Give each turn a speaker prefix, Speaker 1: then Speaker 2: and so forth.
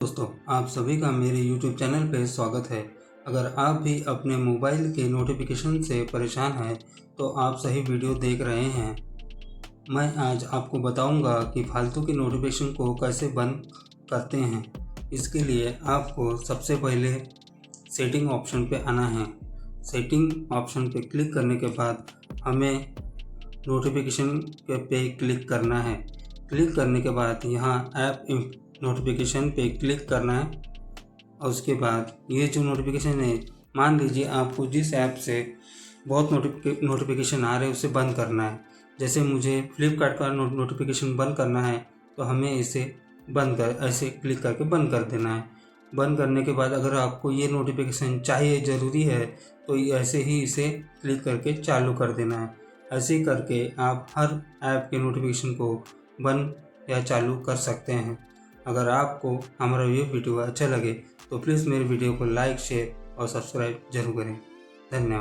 Speaker 1: दोस्तों, आप सभी का मेरे YouTube चैनल पे स्वागत है। अगर आप भी अपने मोबाइल के नोटिफिकेशन से परेशान हैं तो आप सही वीडियो देख रहे हैं। मैं आज आपको बताऊंगा कि फालतू की नोटिफिकेशन को कैसे बंद करते हैं। इसके लिए आपको सबसे पहले सेटिंग ऑप्शन पे आना है। सेटिंग ऑप्शन पे क्लिक करने के बाद हमें नोटिफिकेशन पे क्लिक करना है। क्लिक करने के बाद यहाँ ऐप नोटिफिकेशन पे क्लिक करना है और उसके बाद ये जो नोटिफिकेशन है, मान लीजिए आपको जिस ऐप से बहुत नोटिफिकेशन आ रहे हैं उसे बंद करना है। जैसे मुझे फ्लिपकार्ट का नोटिफिकेशन बंद करना है तो हमें इसे ऐसे क्लिक करके बंद कर देना है। बंद करने के बाद अगर आपको ये नोटिफिकेशन चाहिए ज़रूरी है तो ऐसे ही इसे क्लिक करके चालू कर देना है। ऐसे ही करके आप हर ऐप के नोटिफिकेशन को बंद या चालू कर सकते हैं। अगर आपको हमारा ये वीडियो अच्छा लगे तो प्लीज़ मेरे वीडियो को लाइक, शेयर और सब्सक्राइब जरूर करें। धन्यवाद।